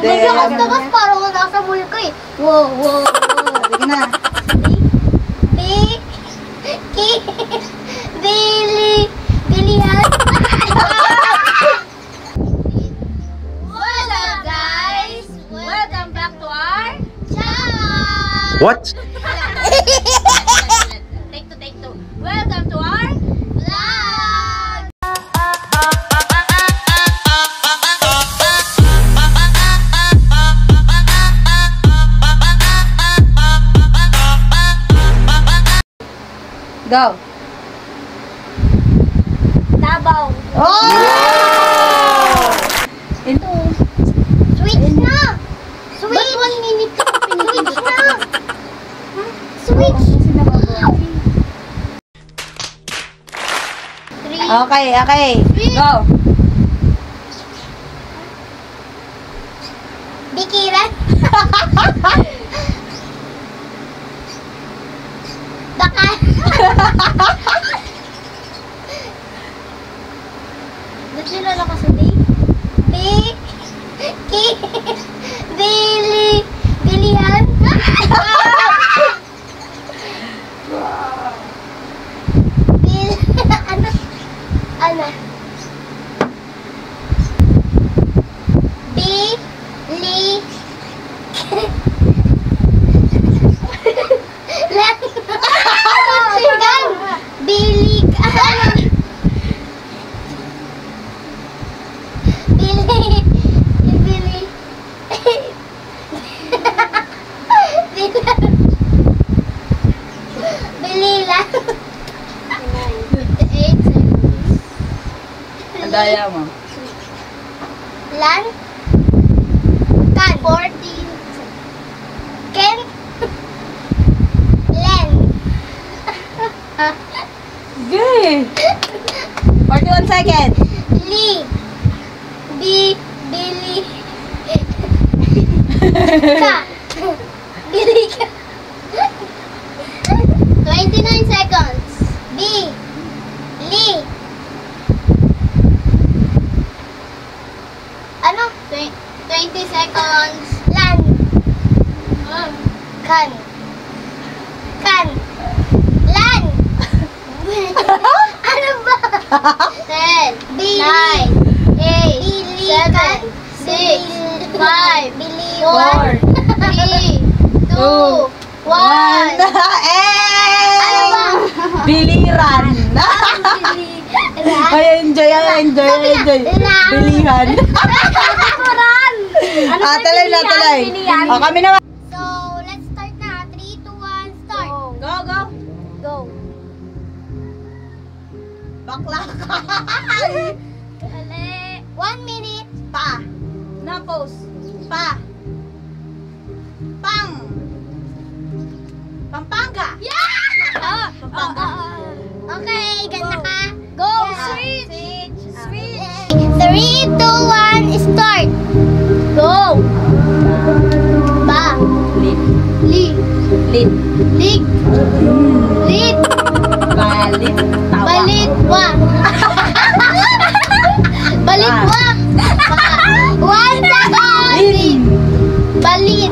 Naglakas-lakas parang nasa mulka eh. Wow, wow, wow. Sige na. Bilihan. What's up, guys? Welcome back to our channel. What? Take two. Welcome to our vlog. Go. Tabaw. Oh! Ito. Switch na. Switch. 1 minute ka switch na. Switch. Okay. Go. Bikiran. Baka. Ba't nilala ka sa day? Bilihan. Ano? Daya mo. Lan. Kan. 14. Ken. Len. Good. 41 seconds. Li. Bili. Ka. Bili ka. 29 seconds. Li. Ano? 20 seconds. Lan. Kan. Lan. Ano ba? 10, 9, 8, 7, 6, 5, 4, 3, 2, 1. Ano ba? Biliran. Ay, enjoy. Bilihan. Tuloy. O, kami naman. So, let's start na. 3, 2, 1, start. Go. Bakla ka. 1 minute. Pa. Na pose. Pa. Pang. Pampanga. Yeah! Okay, ganda ka. Go. Switch. 3, 2, 1, start. Go. Ba. Lit. Lig. Lit. Balit. Tawa. Balitwa. Balitwa. 1 second. Lin. Balit.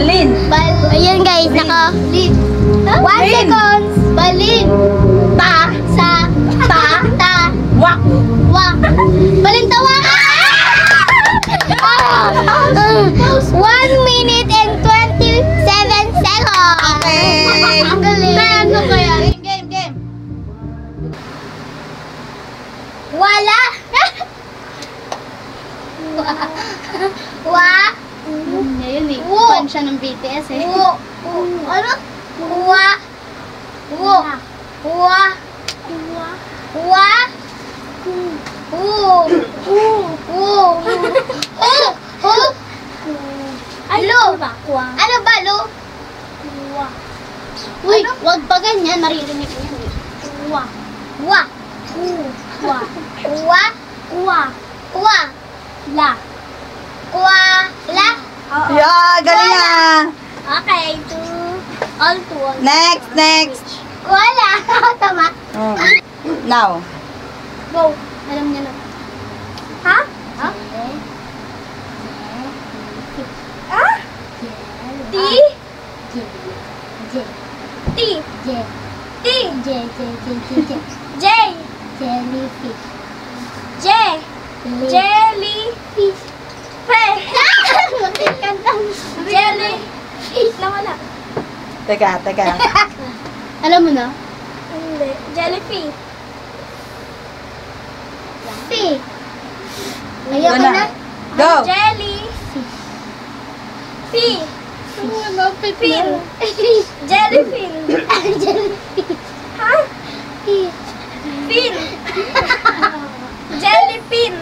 Lin. Ayan guys, naka 1 second. Balin. Ta. Sa. Ta. Wak. Balintawa. 1 minute and 27 seconds. Okay. Ang galing. Ano kaya? Game. Wala. Ngayon eh. Wo. Fan siya ng BTS eh. Ano? Ano ba, Lu? Uy, wag pa ganyan. Maririnig ko yan eh. La. La. Yeah, galing ah. Okay, all to all. Next. Wala. Tama. Now. Go. Alam niya na. J. Jellyfish. J. Jellyfish. Jellyfish. Nawala. Teka. Alam mo na? Hindi. Jellyfish. Fish. Go Ayoko na. na. Go! Jellyfish. Fi. Fin. Jellyfish. Jellyfish. Ha? Fish. Fin. Jellyfin.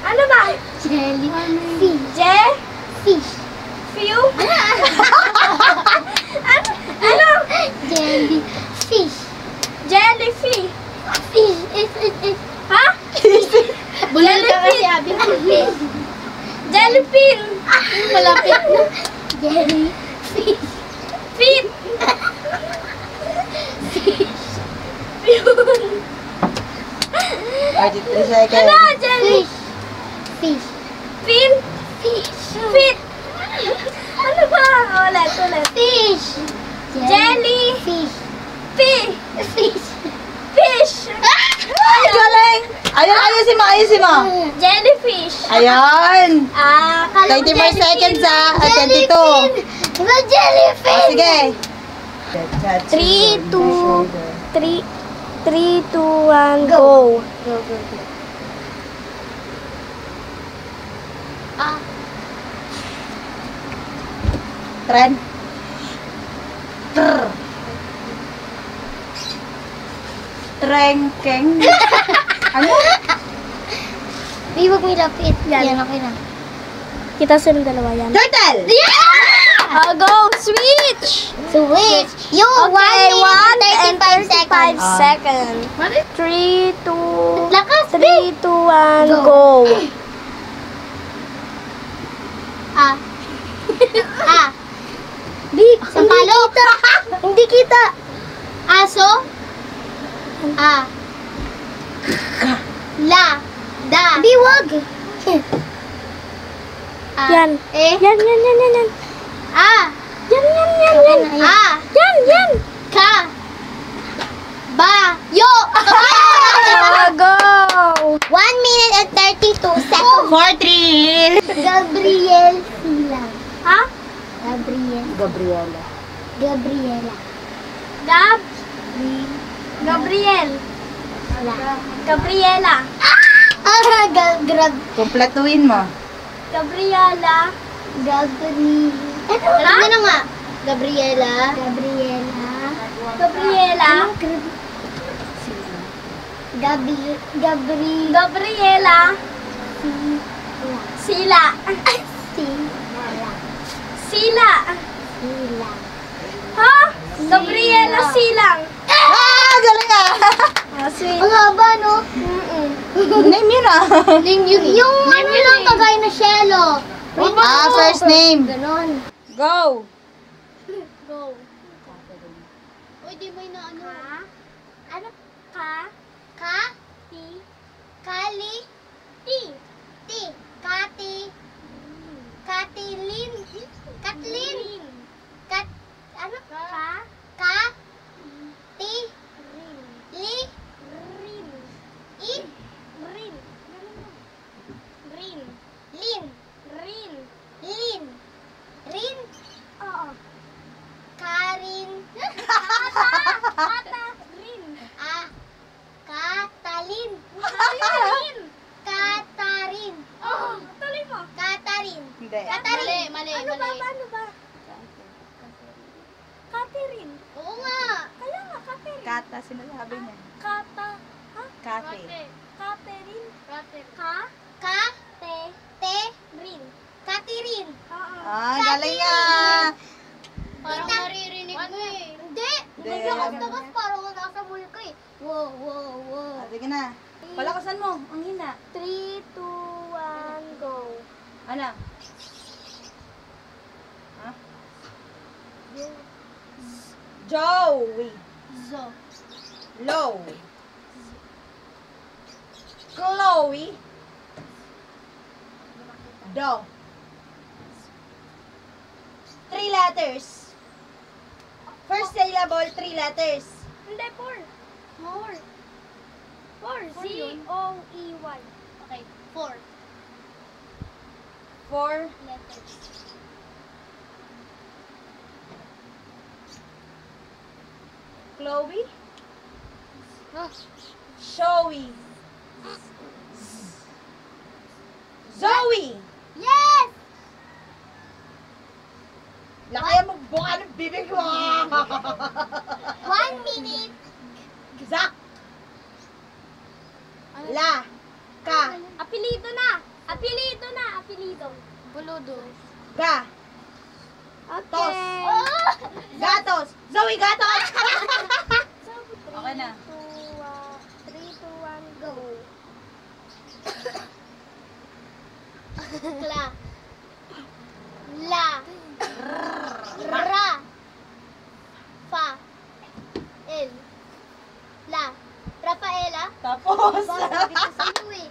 Ano ba? Jellyfish. Je? Fish. Few? Ano? Jellyfish. Jellyfish. Fish. Ha? Bulal ka kasi, Abi. Jellyfin. Malapit na. Jellyfish. Fin. Or 3 seconds. Ano? Jelly? Fish. Fin? Fish. Fit. Ano ba? Ulit. Fish. Jelly. Fish. Fi. Fish. Fish. Ay, galing! Ayusin mo. Jellyfish. Ayun! Kala ko 24 seconds ah. At 22. Diba jellyfish? Sige. 3, 2, 3, 2, 1, go. Tren. Trengkeng. Ano? Di, wag may lapit. Yan. Yan, okay na. Kita silang dalawa yan. Turtle! Yeah! Go! Switch! Switch. You, Okay, 1 and 35 35 seconds. 3, 2, Lakas, 3, 2, 1, Go. go. Di, sampalok. Hindi kita. Aso. La. Da. Di, wag. Yan. Eh. Yan. Yan. Yan. Yan. Ka. Ba. Yo. Go. 1 minute and 32 seconds. 4-3. Gabriel Silang. Ha? Gabriela. Gabriela. Gabriel. Gabriela. Kumpletuin mo. Gabriela. Ano nga? Gabriela. Gabriela. Gabriela. Sila. Sila. Ha? Gabriela Silang. Galing ah! Sweet. Ang haba, no? Name yun ah. Yung ano lang kagaya na Shelo. First name. Ganon. Go! Go. Uy, di mo na ano? Ano? Ka? Ka? Ti? Kali? Ti? Ti? Kati? Katilin? Katlin? Kat? Ano? Ka? Ka? Ti? Li? Rin. I? Rin. Rin. Lin? Rin. Lin? Rin? Oo. Karin? Ata. Rin. Katalin? Rin. Katarin? Oh, tuloy mo. Katarin? Hindi. Katarin? Ano ba? Paano ba? Catherine. Oo nga. Kaya nga, Catherine. Kata sinasabi niya. Kata. Ha? Kate. Catherine. Ka? Ka? Te. Te? Rin. Katirin? Oo. Galing ah! Parang maririnig mo eh. Hindi. Hindi. Naglakas-lakas parang nasa mulka eh. Wow. Sige na. Palakasan mo. Ang hina. 3, 2, 1, go. Ano? Ha? Joey. Zo. Low. Chloe. Do. 3 letters. First syllable, 3 letters. Hindi, 4. 4. 4. Z-O-E-Y. Okay, 4 4 letters. Chloe. Ah. Showy. Zoe. Yes! Lakaya mo buka ng bibig mo. 1 minute. Zak. La. Ka. Apelido na. Apelido na. Apelido. Buludo. Ga. Okay. Tos. Gatos. Zoe Gatos. Okay na. 3, 2, 1, go. Kla. La. Ra. Fa. El. La. Rafaela. Tapos. Sabi ko sa'yo eh.